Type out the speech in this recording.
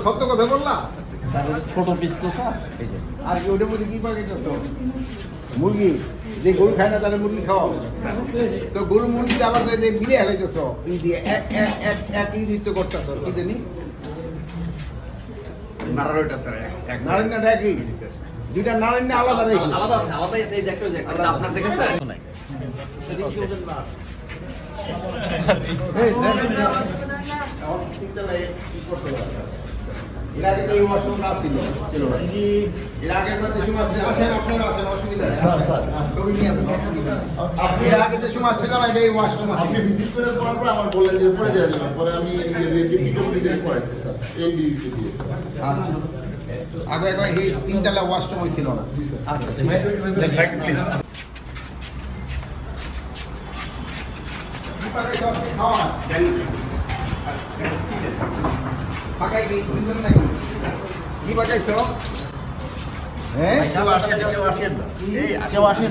সত্য কথা বললাম ছোট পিস তো স্যার আর কি ওটার মধ্যে কি পাকাইছো তো মুরগি যে গরু খায় না তাহলে মুরগি খাওয়া তো গরু মুরগি আবার যে মিলে হইতেছ ই দিয়ে এক তো করতেছ কি জানি নারায়ণটা স্যার এক নারায়ণটা একই দুইটা নারায়ণ আলাদা রে আলাদা আছে আলাদা আছে এই দেখো যে আপনার দেখেছেন নাই এর আগে তো এই ওয়াশরুম না ছিল এর আগের মধ্যে সময় আসেন আপনারা আসেন অসুবিধা নেই ছবি নিয়ে আসেন অসুবিধা নেই আপনি এর আগে যে সময় ছিলাম এটা এই ওয়াশরুম আপনি ভিজিট করে পড়ার পর আমার বললেন যে পরে দেওয়া যাবে পরে আমি পিডব্লিউডি পড়াইছি স্যার এনডিইউটি দিয়ে স্যার আচ্ছা আগে আগে এই তিনতলা ওয়াশরুম ছিল না আচ্ছা প্লিজ পাকাই গেই দুজন নাকি কি পাকাইছো হ্যাঁ কেউ আসেন কেউ আসেন এই কেউ আসেন